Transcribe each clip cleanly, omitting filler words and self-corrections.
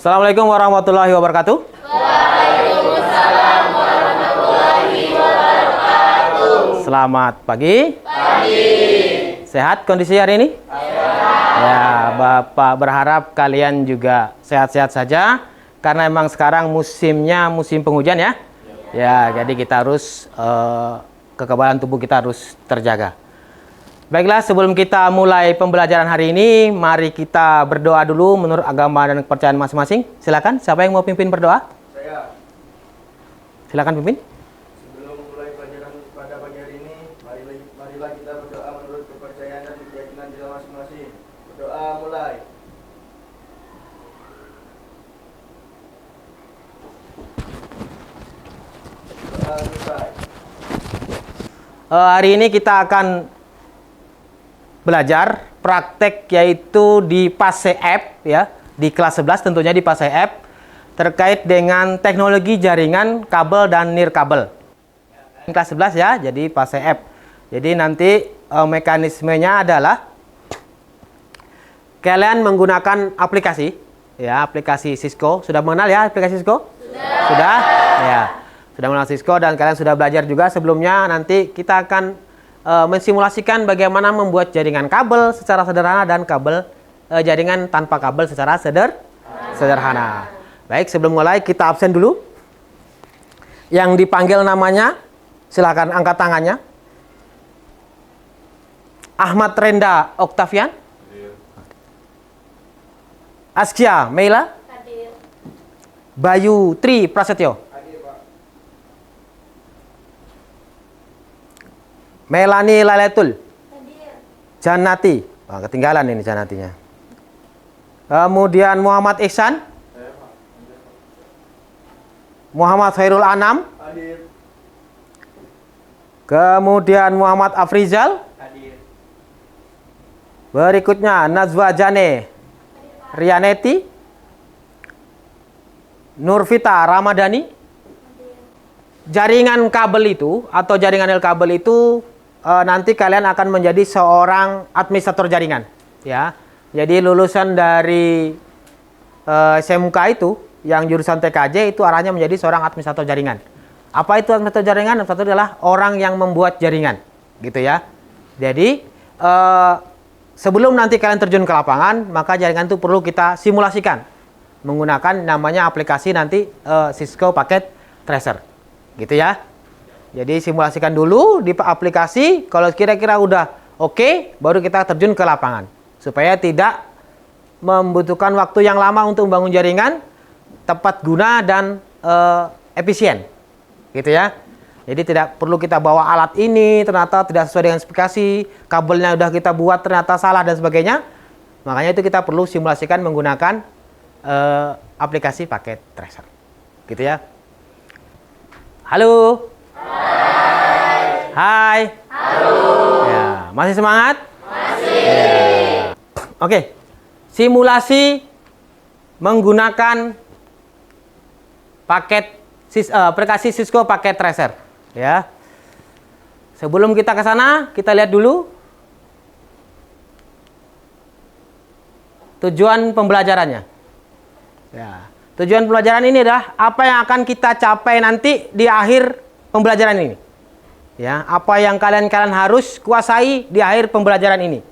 Assalamualaikum warahmatullahi wabarakatuh. Waalaikumsalam warahmatullahi wabarakatuh. Selamat pagi. Pagi. Sehat kondisi hari ini? Sehat. Ya, Bapak berharap kalian juga sehat-sehat saja. Karena emang sekarang musimnya musim penghujan ya. Ya, jadi kita harus kekebalan tubuh kita harus terjaga. Baiklah, sebelum kita mulai pembelajaran hari ini, mari kita berdoa dulu menurut agama dan kepercayaan masing-masing. Silakan, siapa yang mau pimpin berdoa? Saya. Silakan pimpin. Sebelum mulai pelajaran pada pagi hari ini, marilah kita berdoa menurut kepercayaan dan keyakinan kita masing-masing. Berdoa mulai. Berdoa selesai. Hari ini kita akan belajar praktek yaitu di PASE App ya, di kelas 11 tentunya di PASE App terkait dengan teknologi jaringan kabel dan nirkabel. Kelas 11 ya, jadi PASE App. Jadi nanti mekanismenya adalah kalian menggunakan aplikasi ya, aplikasi Cisco. Sudah mengenal ya aplikasi Cisco? Sudah? Ya. Sudah mengenal Cisco dan kalian sudah belajar juga sebelumnya. Nanti kita akan mensimulasikan bagaimana membuat jaringan kabel secara sederhana dan kabel jaringan tanpa kabel secara sederhana. Baik, sebelum mulai kita absen dulu. Yang dipanggil namanya, silakan angkat tangannya. Ahmad Renda Oktavian. Askia Meila. Hadir. Bayu Tri Prasetyo. Melani Laletul. Hadir. Janati. Wah, ketinggalan ini Janatinya. Kemudian Muhammad Ihsan. Muhammad Khairul Anam. Hadir. Kemudian Muhammad Afrizal. Hadir. Berikutnya Nazwa Jane Rianeti. Nurvita Ramadhani. Jaringan kabel itu atau jaringan kabel itu nanti kalian akan menjadi seorang administrator jaringan ya. Jadi lulusan dari SMK itu yang jurusan TKJ itu arahnya menjadi seorang administrator jaringan. Apa itu administrator jaringan? Administrator adalah orang yang membuat jaringan gitu ya. Jadi sebelum nanti kalian terjun ke lapangan, maka jaringan itu perlu kita simulasikan menggunakan namanya aplikasi nanti Cisco Packet Tracer gitu ya. Jadi simulasikan dulu di aplikasi, kalau kira-kira udah oke, baru kita terjun ke lapangan. Supaya tidak membutuhkan waktu yang lama untuk membangun jaringan, tepat guna dan efisien. Gitu ya. Jadi tidak perlu kita bawa alat ini, ternyata tidak sesuai dengan spesifikasi, kabelnya udah kita buat ternyata salah dan sebagainya. Makanya itu kita perlu simulasikan menggunakan aplikasi paket tracer. Gitu ya. Halo. Hai. Halo. Ya, masih semangat? Masih. Ya. Oke. Simulasi menggunakan paket aplikasi Cisco Packet Tracer, ya. Sebelum kita ke sana, kita lihat dulu tujuan pembelajarannya. Ya. Tujuan pembelajaran ini adalah apa yang akan kita capai nanti di akhir pembelajaran ini. Ya, apa yang kalian harus kuasai di akhir pembelajaran ini.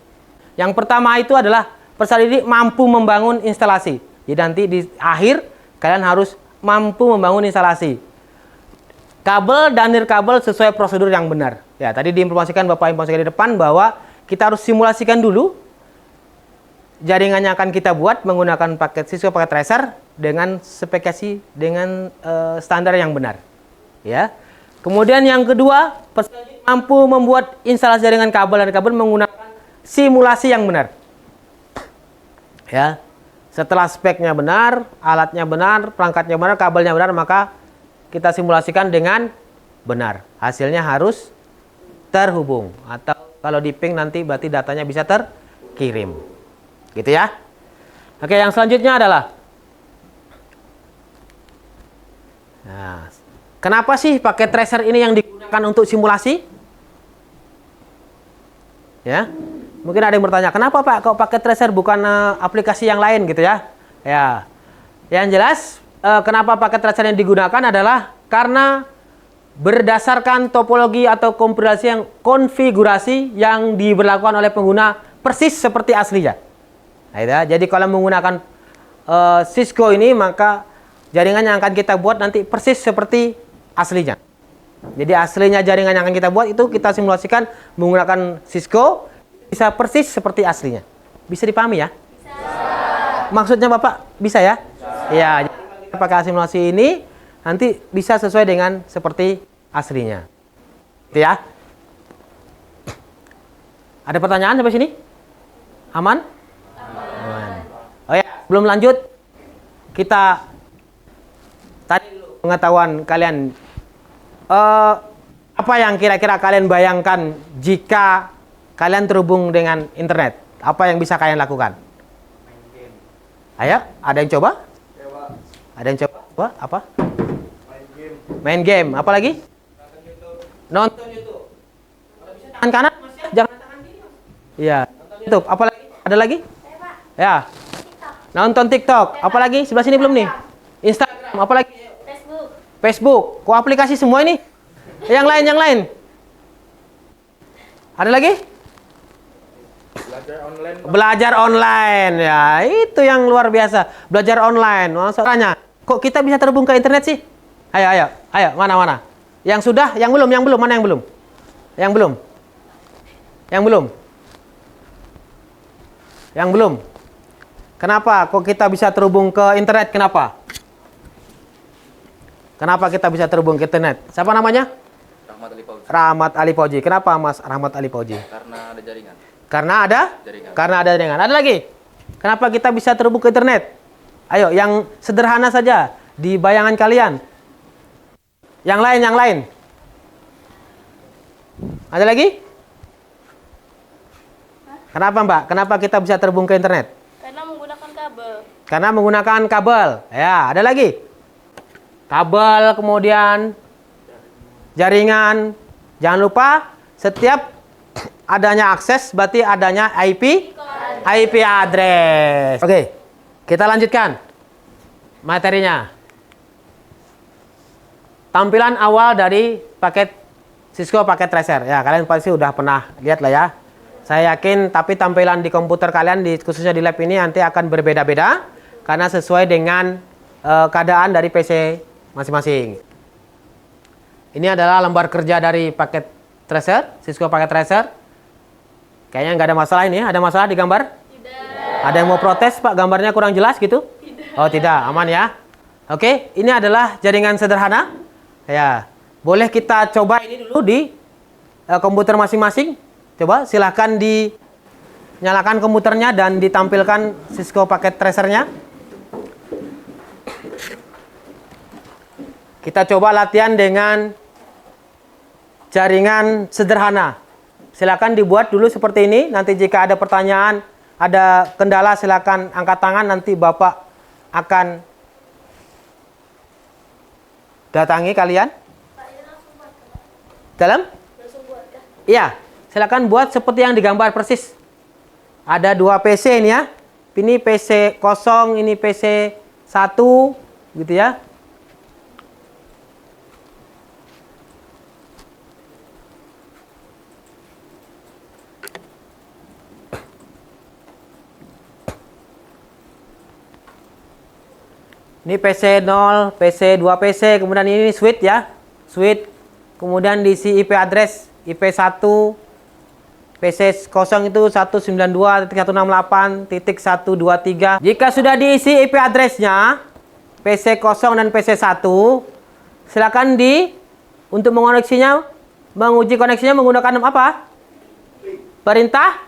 Yang pertama itu adalah peserta didik mampu membangun instalasi. Jadi nanti di akhir kalian harus mampu membangun instalasi kabel dan nirkabel sesuai prosedur yang benar. Ya, tadi diinformasikan Bapak Ibu sekalian di depan bahwa kita harus simulasikan dulu jaringannya akan kita buat menggunakan paket Cisco Packet Tracer dengan spesifikasi dengan standar yang benar. Ya. Kemudian yang kedua, peserta didik mampu membuat instalasi jaringan kabel dan kabel menggunakan simulasi yang benar. Ya. Setelah speknya benar, alatnya benar, perangkatnya benar, kabelnya benar, maka kita simulasikan dengan benar. Hasilnya harus terhubung atau kalau di ping nanti berarti datanya bisa terkirim. Gitu ya. Oke, yang selanjutnya adalah nah, kenapa sih paket tracer ini yang digunakan untuk simulasi? Ya. Mungkin ada yang bertanya, kenapa Pak kok paket tracer bukan aplikasi yang lain gitu ya? Ya. Yang jelas, kenapa paket tracer yang digunakan adalah karena berdasarkan topologi atau konfigurasi yang diberlakukan oleh pengguna persis seperti aslinya. Nah, itu ya. Jadi kalau menggunakan Cisco ini, maka jaringan yang akan kita buat nanti persis seperti aslinya. Jadi aslinya jaringan yang akan kita buat itu kita simulasikan menggunakan Cisco, bisa persis seperti aslinya. Bisa dipahami ya? Bisa. Maksudnya Bapak bisa ya? Iya. Jadi kalau kita pakai simulasi ini, nanti bisa sesuai dengan seperti aslinya. Gitu ya? Ada pertanyaan sampai sini? Aman? Aman. Oh ya, belum lanjut. Kita tadi pengetahuan kalian. Apa yang kira-kira kalian bayangkan jika kalian terhubung dengan internet? Apa yang bisa kalian lakukan? Main game. Ayo, ada yang coba? Ya, Pak. Ada yang coba? Apa? Main game. Main game. Apa lagi? Nonton YouTube. Nonton YouTube. Kalau bisa tangan kanan, Mas ya. Jangan tangan kiri, Mas. Iya. Nonton YouTube. Apa lagi? Ada lagi? Ya. Nonton TikTok. Apa lagi? Sebelah sini belum nih? Instagram. Apa lagi? Facebook. Facebook. Kok aplikasi semua ini? Yang lain. Ada lagi? Belajar online, Pak. Belajar online. Ya, itu yang luar biasa. Belajar online. Masalahnya, kok kita bisa terhubung ke internet sih? Ayo. Mana? Yang sudah, yang belum? Mana yang belum? Yang belum? Kenapa kok kita bisa terhubung ke internet? Kenapa kita bisa terhubung ke internet? Siapa namanya? Rahmat Ali Fauzi. Rahmat Ali Fauzi. Kenapa Mas Rahmat Ali Fauzi? Karena ada jaringan. Karena ada Jaringan. Karena ada jaringan. Ada lagi? Kenapa kita bisa terhubung ke internet? Ayo, yang sederhana saja di bayangan kalian. Yang lain. Ada lagi? Kenapa, Mbak? Kenapa kita bisa terhubung ke internet? Karena menggunakan kabel. Karena menggunakan kabel. Ya, ada lagi? Kabel, kemudian jaringan. Jangan lupa setiap adanya akses berarti adanya IP address. Oke, kita lanjutkan materinya. Tampilan awal dari paket Cisco paket tracer. Ya, kalian pasti udah pernah lihat lah ya. Saya yakin, tapi tampilan di komputer kalian, khususnya di lab ini nanti akan berbeda-beda karena sesuai dengan keadaan dari PC masing-masing. Ini adalah lembar kerja dari paket tracer, Cisco paket tracer. Kayaknya nggak ada masalah ini. Ada masalah di gambar? Tidak. Ada yang mau protes, Pak? Gambarnya kurang jelas gitu? Tidak. Oh, tidak. Aman ya? Oke, ini adalah jaringan sederhana. Ya, boleh kita coba ini dulu di komputer masing-masing. Coba silahkan dinyalakan komputernya dan ditampilkan Cisco paket tracernya. Kita coba latihan dengan jaringan sederhana. Silakan dibuat dulu seperti ini. Nanti jika ada pertanyaan, ada kendala, silakan angkat tangan. Nanti Bapak akan datangi kalian. Dalam? Iya. Silakan buat seperti yang digambar persis. Ada 2 PC ini ya. Ini PC 0, ini PC 1, gitu ya. Ini PC 0, PC 2 PC, kemudian ini switch ya. Switch. Kemudian diisi IP address IP 1. PC 0 itu 192.168.123. Jika sudah diisi IP addressnya PC 0 dan PC 1, silakan untuk menguji koneksinya menggunakan apa? Perintah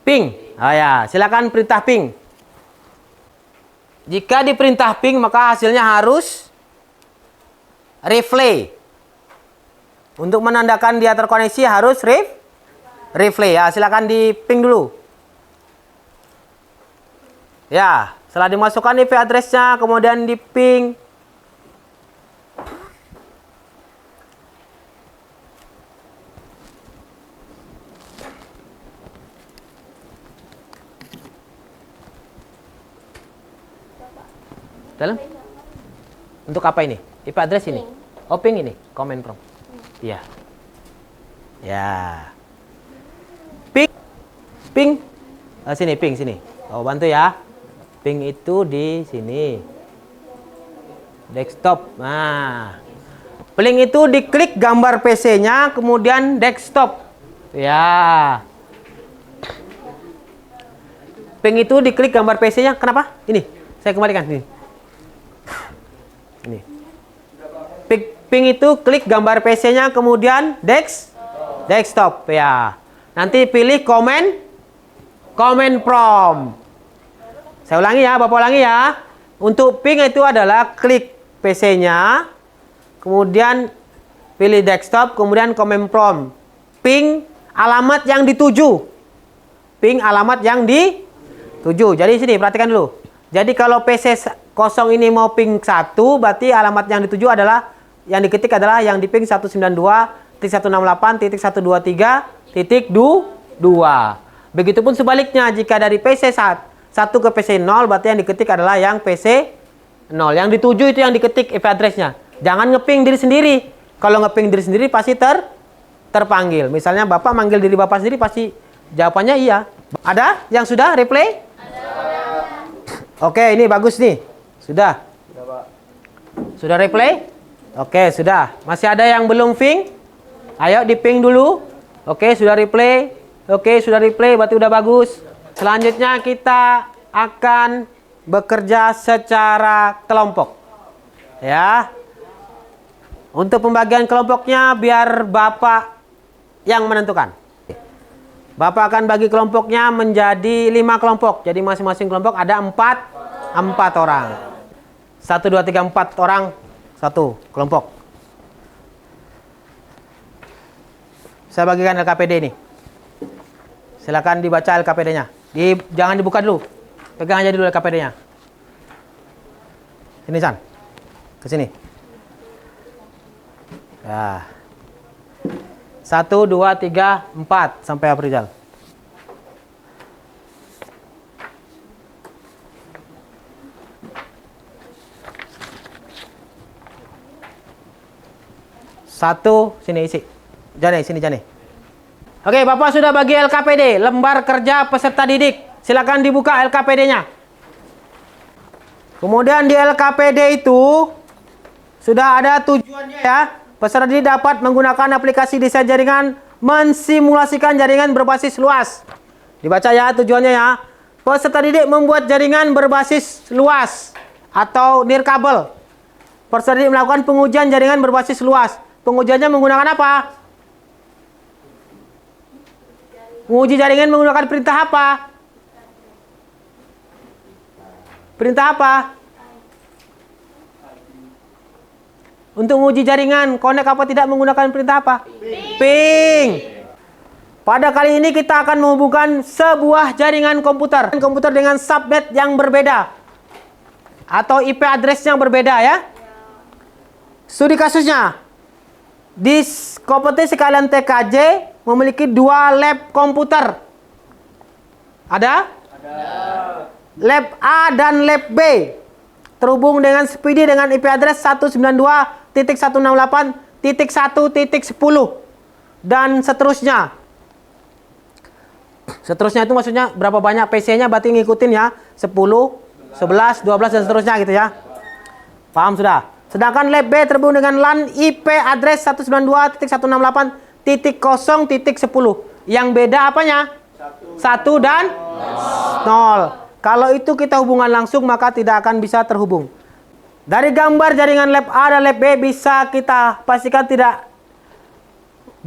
ping. Oh ya, silakan perintah ping. Jika diperintah ping, maka hasilnya harus replay. Untuk menandakan dia terkoneksi harus replay ya. Silakan di ping dulu. Ya, setelah dimasukkan IP addressnya, kemudian di ping. Dalam? Untuk apa ini? IP address ini? Oh, ping ini? Command prompt. Iya. Ya. Ping. Ping. Sini, ping, sini. Oh, bantu ya. Ping itu di sini. Desktop. Nah. Ping itu diklik gambar PC-nya, kemudian desktop. Ya. Ping itu diklik gambar PC-nya. Kenapa? Ini. Saya kembalikan. Ini. Ini. Ping itu klik gambar PC-nya, kemudian desktop. Ya. Nanti pilih command prompt. Saya ulangi ya, Bapak ulangi ya. Untuk ping itu adalah klik PC-nya, kemudian pilih desktop, kemudian command prompt. Ping alamat yang dituju. Ping alamat yang dituju. Jadi sini perhatikan dulu. Jadi kalau PC kosong ini mau ping 1, berarti alamat yang dituju adalah yang diketik adalah yang di ping 192.168.123.2. Begitupun sebaliknya, jika dari PC 1 ke PC 0, berarti yang diketik adalah yang PC 0. Yang dituju itu yang diketik IP address-nya. Jangan ngeping diri sendiri. Kalau ngeping diri sendiri pasti terpanggil. Misalnya Bapak manggil diri Bapak sendiri, pasti jawabannya iya. Ada yang sudah replay? Ada. Oke, ini bagus nih. Sudah? Sudah, Pak. Sudah replay? Oke, sudah. Masih ada yang belum ping? Ayo diping dulu. Oke, sudah replay. Oke, sudah replay, berarti udah bagus. Selanjutnya kita akan bekerja secara kelompok. Ya. Untuk pembagian kelompoknya biar Bapak yang menentukan. Bapak akan bagi kelompoknya menjadi 5 kelompok. Jadi masing-masing kelompok ada 4 orang. 1, 2, 3, 4 orang satu kelompok. Saya bagikan LKPD ini. Silakan dibaca LKPD-nya. Jangan dibuka dulu. Pegang aja dulu LKPD-nya. Sini, San. Ke sini. Ya. 1, 2, 3, 4 sampai Aprizal. Satu, sini isi. Jane, sini Jane. Oke, Bapak sudah bagi LKPD, lembar kerja peserta didik. Silakan dibuka LKPD-nya. Kemudian di LKPD itu sudah ada tujuannya ya. Peserta didik dapat menggunakan aplikasi desain jaringan mensimulasikan jaringan berbasis luas. Dibaca ya tujuannya ya. Peserta didik membuat jaringan berbasis luas atau nirkabel. Peserta didik melakukan pengujian jaringan berbasis luas. Pengujiannya menggunakan apa? Menguji jaringan menggunakan perintah apa? Perintah apa? Untuk menguji jaringan, connect apa tidak menggunakan perintah apa? Ping. Pada kali ini kita akan menghubungkan sebuah jaringan komputer. Komputer dengan subnet yang berbeda. Atau IP address yang berbeda ya. Studi kasusnya. Di kompetisi kalian TKJ memiliki 2 lab komputer. Ada? Ada. Lab A dan lab B terhubung dengan Speedy dengan IP address 192.168.1.10 dan seterusnya. Seterusnya itu maksudnya berapa banyak PC-nya, berarti ngikutin ya. 10, 11, 12 dan seterusnya gitu ya. Paham sudah? Sedangkan lab B terhubung dengan LAN IP address 192.168.0.10. Yang beda apanya? 1 dan 0. Kalau itu kita hubungan langsung maka tidak akan bisa terhubung. Dari gambar jaringan lab A dan lab B bisa kita pastikan tidak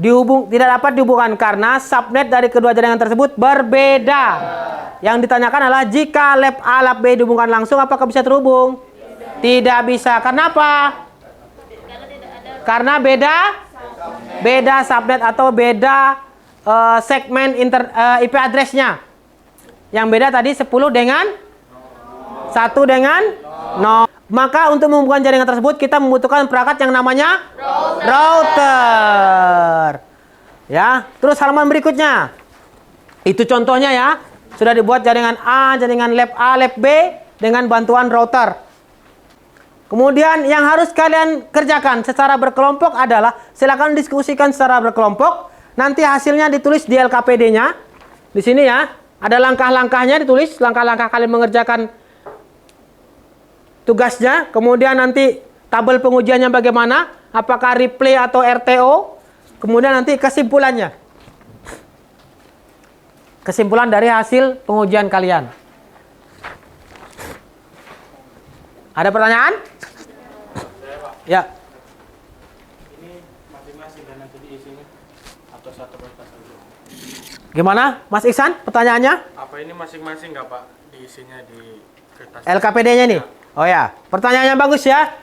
dapat dihubungkan karena subnet dari kedua jaringan tersebut berbeda. Yang ditanyakan adalah jika lab A lab B dihubungkan langsung apakah bisa terhubung? Tidak bisa. Kenapa? Karena beda subnet atau beda segmen IP address-nya. Yang beda tadi 10 dengan 1 dengan 0. Maka untuk menghubungkan jaringan tersebut kita membutuhkan perangkat yang namanya router. Ya, terus halaman berikutnya. Itu contohnya ya. Sudah dibuat jaringan A, jaringan lab A, lab B dengan bantuan router. Kemudian yang harus kalian kerjakan secara berkelompok adalah silakan diskusikan secara berkelompok. Nanti hasilnya ditulis di LKPD-nya. Di sini ya, ada langkah-langkahnya ditulis, langkah-langkah kalian mengerjakan tugasnya. Kemudian nanti tabel pengujiannya bagaimana, apakah replay atau RTO. Kemudian nanti kesimpulannya. Kesimpulan dari hasil pengujian kalian. Ada pertanyaan? Ya. Ini masing-masing dan nanti diisinya atau satu kertas saja. Gimana, Mas Iksan? Pertanyaannya? Apa ini masing-masing nggak Pak diisinya di kertas? LKPD-nya nih. Oh ya, pertanyaannya bagus ya.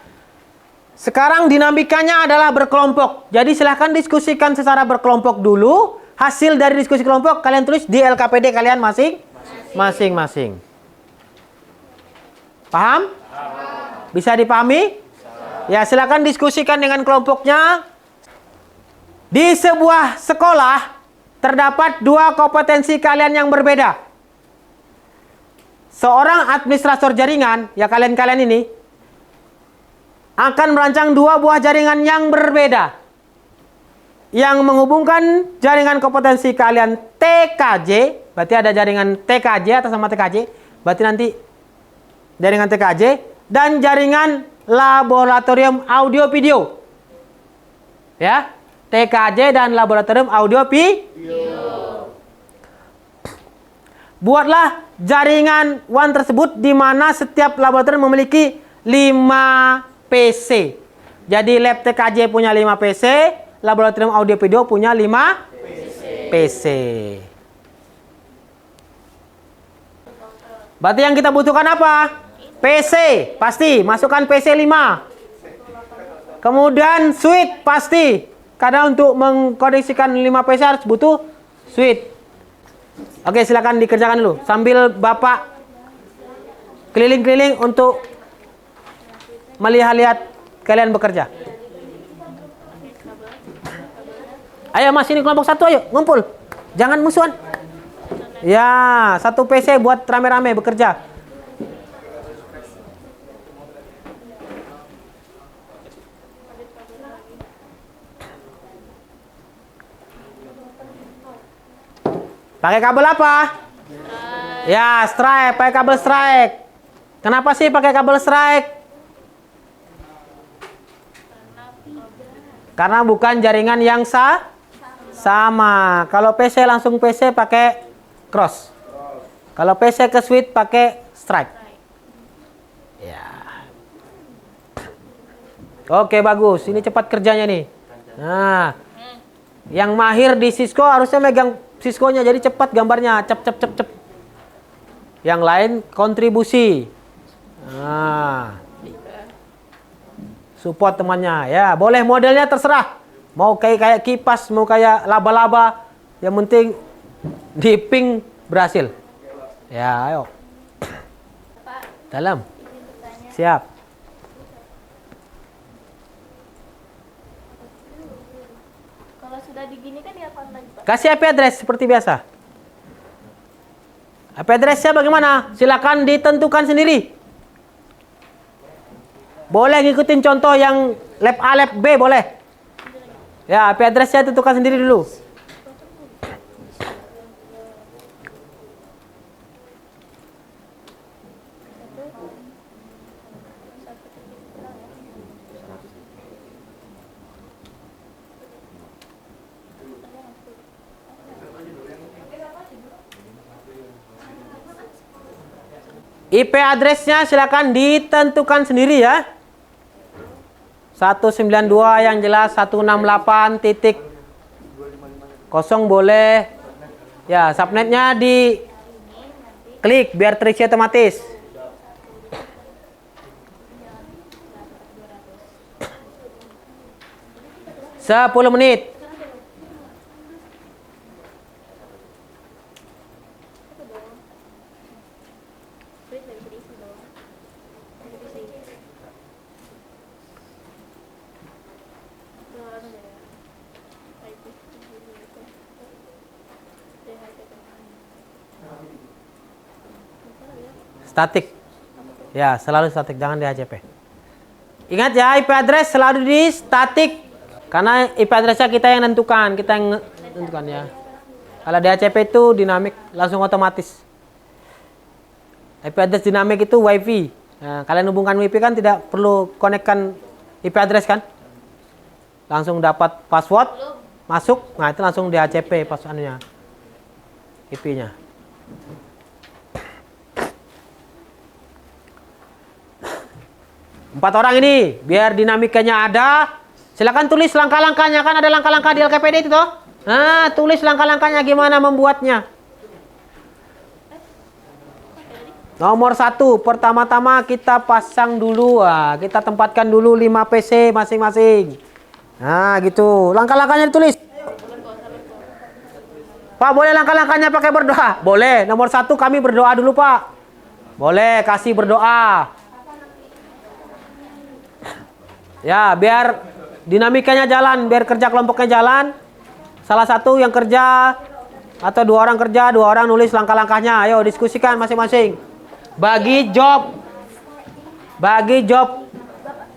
Sekarang dinamikanya adalah berkelompok. Jadi silahkan diskusikan secara berkelompok dulu. Hasil dari diskusi kelompok kalian tulis di LKPD kalian masing-masing. Paham? Bisa dipahami? Ya, silakan diskusikan dengan kelompoknya. Di sebuah sekolah terdapat dua kompetensi kalian yang berbeda. Seorang administrator jaringan, ya kalian-kalian ini, akan merancang dua buah jaringan yang berbeda. Yang menghubungkan jaringan kompetensi kalian TKJ, berarti ada jaringan TKJ atas nama TKJ, berarti nanti jaringan TKJ, dan jaringan laboratorium audio video. Ya, TKJ dan laboratorium audio video. Buatlah jaringan WAN tersebut di mana setiap laboratorium memiliki 5 PC. Jadi lab TKJ punya 5 PC, laboratorium audio video punya 5 PC. Berarti yang kita butuhkan apa? PC, pasti. Masukkan PC 5. Kemudian switch, pasti. Karena untuk mengkoneksikan 5 PC harus butuh switch. Oke, silakan dikerjakan dulu. Sambil Bapak keliling-keliling untuk melihat-lihat kalian bekerja. Ayo Mas, ini kelompok satu, ayo ngumpul. Jangan musuhan. Ya, satu PC buat rame-rame bekerja. Pakai kabel apa? Ya, strike. Pakai kabel strike. Kenapa sih pakai kabel strike? Karena bukan jaringan yang sama. Kalau PC langsung PC pakai cross. Kalau PC ke switch pakai strike. Ya. Oke, bagus. Ini cepat kerjanya nih. Nah, yang mahir di Cisco harusnya megang Cisco-nya, jadi cepat gambarnya, cep. Yang lain kontribusi. Nah, support temannya, ya boleh modelnya terserah. Mau kayak kipas, mau kayak laba-laba, yang penting di ping berhasil. Ya, ayo. Dalam. Siap. Kalau sudah diginikan diapain lagi, Pak? Kasih IP address seperti biasa. IP address-nya bagaimana? Silakan ditentukan sendiri. Boleh ngikutin contoh yang lab A, lab B, boleh. Ya, IP address-nya tentukan sendiri dulu. IP address-nya silakan ditentukan sendiri ya. 192 yang jelas 168.0 boleh. Ya, subnetnya di klik biar terisi otomatis. Sepuluh menit. Statik. Ya, selalu statik, jangan di HCP. Ingat ya, IP address selalu di static. Karena IP addressnya kita yang nentukan, nentukan ya. Kalau DHCP itu dinamik, langsung otomatis. IP address dinamik itu WiFi. Nah, kalian hubungkan WiFi kan tidak perlu konekkan IP address kan? Langsung dapat password, masuk, nah itu langsung DHCP passwordnya, IP-nya. Empat orang ini, biar dinamikanya ada. Silakan tulis langkah-langkahnya, kan ada langkah-langkah di LKPD itu toh. Nah, tulis langkah-langkahnya gimana membuatnya. Nomor 1, pertama-tama kita pasang dulu, kita tempatkan dulu 5 PC masing-masing. Nah, gitu. Langkah-langkahnya ditulis. Pak, boleh langkah-langkahnya pakai berdoa? Boleh. Nomor 1 kami berdoa dulu, Pak. Boleh, kasih berdoa. Ya, biar dinamikanya jalan, biar kerja kelompoknya jalan. Salah satu yang kerja atau 2 orang kerja, 2 orang nulis langkah-langkahnya. Ayo diskusikan masing-masing. Bagi job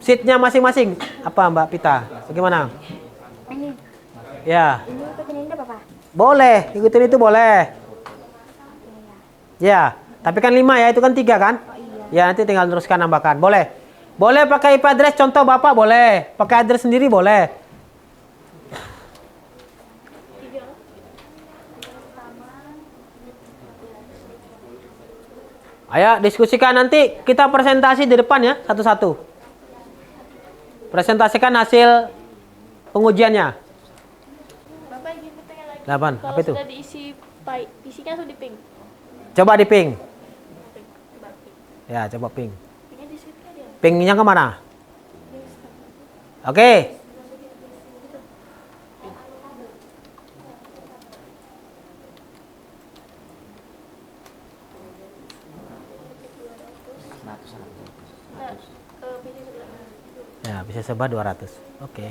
sheet-nya masing-masing. Apa Mbak Pita? Bagaimana? Ini. Ya. Ini ikutin ini apa, Pak? Boleh, ikutin itu boleh. Ya, tapi kan 5 ya, itu kan 3 kan? Ya, nanti tinggal teruskan nambahkan. Boleh. Boleh pakai IP address contoh Bapak boleh. Pakai address sendiri boleh. Ayo diskusikan, nanti kita presentasi di depan ya, satu-satu. Presentasikan hasil pengujiannya. Bapak izin bertanya lagi. 8, Kalau apa itu? sudah diisi PC-nya langsung di ping. Coba di ping. Coba ping. Ya, coba ping. Pingnya di sweet kan dia? Pingnya kemana? Oke. Nah, PC sebelah. Ya, bisa sebar 200. Oke.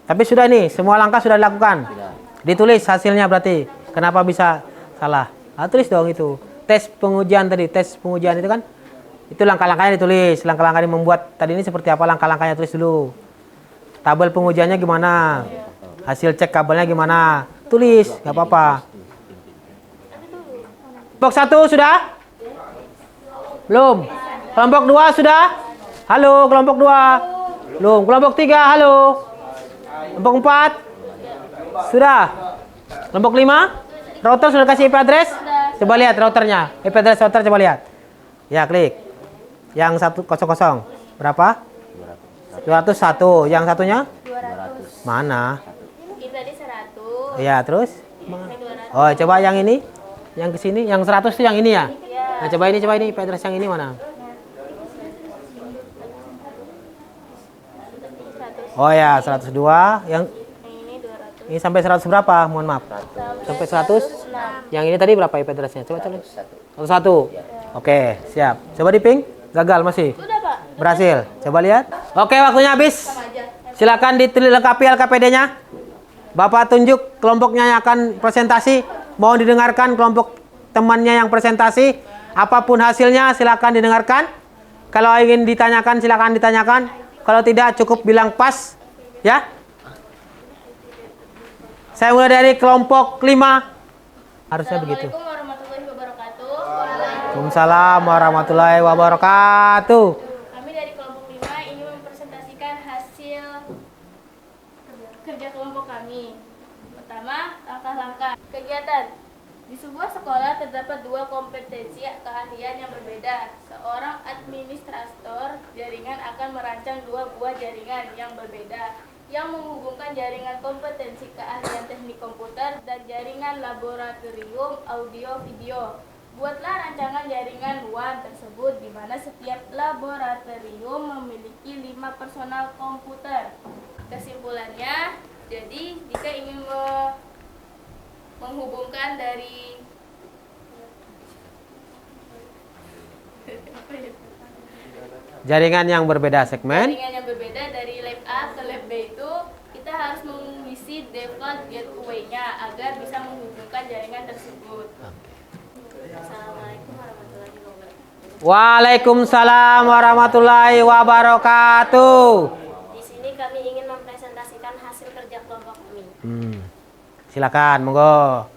Tapi sudah nih, semua langkah sudah dilakukan. Ditulis hasilnya berarti. Kenapa bisa salah? Tulis dong itu. Tes pengujian tadi, tes pengujian itu kan. Itu langkah-langkahnya ditulis. Langkah-langkahnya membuat tadi ini seperti apa, langkah-langkahnya tulis dulu. Tabel pengujiannya gimana? Hasil cek kabelnya gimana? Tulis, nggak apa-apa. Kelompok 1 sudah? Belum. Kelompok 2 sudah? Halo, kelompok 2. Belum. Kelompok 3, halo. Kelompok 4? Sudah. Kelompok 5? Router sudah kasih IP address? Coba lihat routernya. IP address router coba lihat. Ya, klik. Yang 100. Berapa? 201. Yang satunya? 200. Mana? Ini tadi 100. Ya, terus? Ini 200. Oh, coba yang ini. Yang ke sini. Yang 100 itu yang ini ya? Iya. Nah, coba ini IP address yang ini mana? 100. Oh ya, 102. Yang Ini 200. ini sampai 100 berapa? Mohon maaf. Sampai 100? 106. Yang ini tadi berapa IP address-nya? Coba tulis. 101. Oke, siap. Coba di ping. Gagal masih. Udah, Pak. Berhasil. Coba lihat. Oke, waktunya habis. Sama aja. Silakan dilengkapi LKPD-nya. Bapak tunjuk kelompoknya yang akan presentasi. Mohon didengarkan kelompok temannya yang presentasi. Apapun hasilnya silakan didengarkan. Kalau ingin ditanyakan silakan ditanyakan. Kalau tidak cukup bilang pas. Ya. Saya mulai dari kelompok 5. Harusnya begitu. Assalamualaikum warahmatullahi wabarakatuh. Waalaikumsalam warahmatullahi wabarakatuh. Kami dari kelompok 5 ingin mempresentasikan hasil kerja kelompok kami. Pertama, langkah-langkah kegiatan. Di sebuah sekolah terdapat 2 kompetensi keahlian yang berbeda. Seorang administrator jaringan akan merancang 2 buah jaringan yang berbeda yang menghubungkan jaringan kompetensi keahlian teknik komputer dan jaringan laboratorium audio video. Buatlah rancangan jaringan WAN tersebut di mana setiap laboratorium memiliki 5 personal komputer. Kesimpulannya, jadi jika ingin menghubungkan dari Jaringan yang berbeda segmen. jaringan yang berbeda dari lab A ke lab B itu kita harus mengisi memiliki default gateway-nya agar bisa menghubungkan jaringan tersebut. Assalamualaikum warahmatullahi wabarakatuh. Waalaikumsalam warahmatullahi wabarakatuh. Di sini kami ingin mempresentasikan hasil kerja kelompok kami. Silakan, monggo.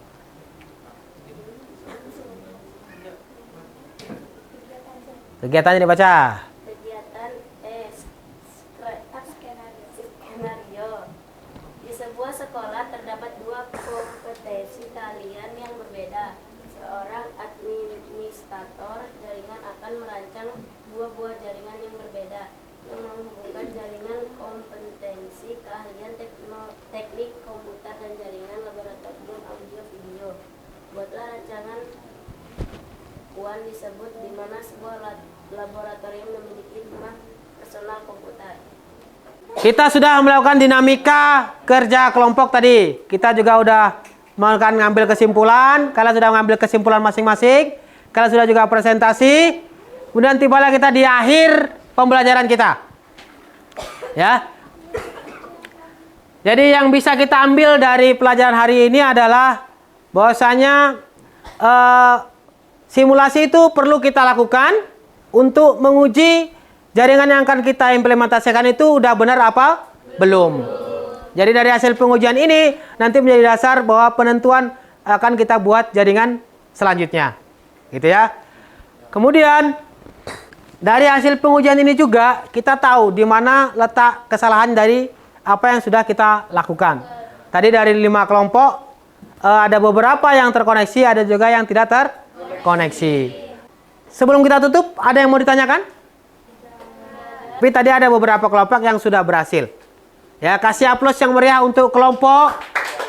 Kegiatannya dibaca. Kegiatan skenario. Di sebuah sekolah terdapat dua kompetensi kalian yang berbeda. Seorang administrator jaringan akan merancang dua buah jaringan yang berbeda yang menghubungkan jaringan. Kompetensi keahlian teknik komputer dan jaringan laboratorium audio video. Buatlah rancangan UAN disebut di mana sebuah laboratorium memiliki 5 personal komputer. Kita sudah melakukan dinamika kerja kelompok tadi. Kita juga udah melakukan ngambil kesimpulan. Kalian sudah mengambil kesimpulan masing-masing. Kalian sudah juga presentasi. Kemudian tibalah kita di akhir pembelajaran kita. Ya. Jadi yang bisa kita ambil dari pelajaran hari ini adalah bahwasanya simulasi itu perlu kita lakukan untuk menguji jaringan yang akan kita implementasikan itu udah benar apa belum. Jadi dari hasil pengujian ini nanti menjadi dasar bahwa penentuan akan kita buat jaringan selanjutnya. Gitu ya. Kemudian dari hasil pengujian ini juga kita tahu di mana letak kesalahan dari apa yang sudah kita lakukan. Tadi dari 5 kelompok ada beberapa yang terkoneksi, ada juga yang tidak terkoneksi. Sebelum kita tutup, ada yang mau ditanyakan? Tapi tadi ada beberapa kelompok yang sudah berhasil. Ya, kasih aplaus yang meriah untuk kelompok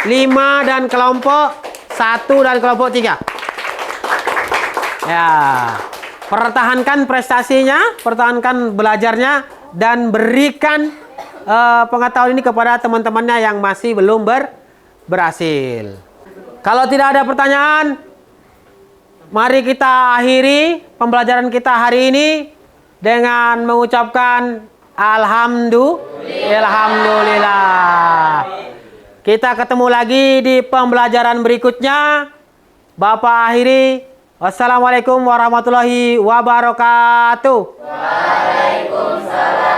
5 dan kelompok 1 dan kelompok 3. Ya, pertahankan prestasinya, pertahankan belajarnya, dan berikan pengetahuan ini kepada teman-temannya yang masih belum berhasil. Kalau tidak ada pertanyaan, mari kita akhiri pembelajaran kita hari ini dengan mengucapkan Alhamdulillah. Kita ketemu lagi di pembelajaran berikutnya. Bapak akhiri. Wassalamualaikum warahmatullahi wabarakatuh. Waalaikumsalam.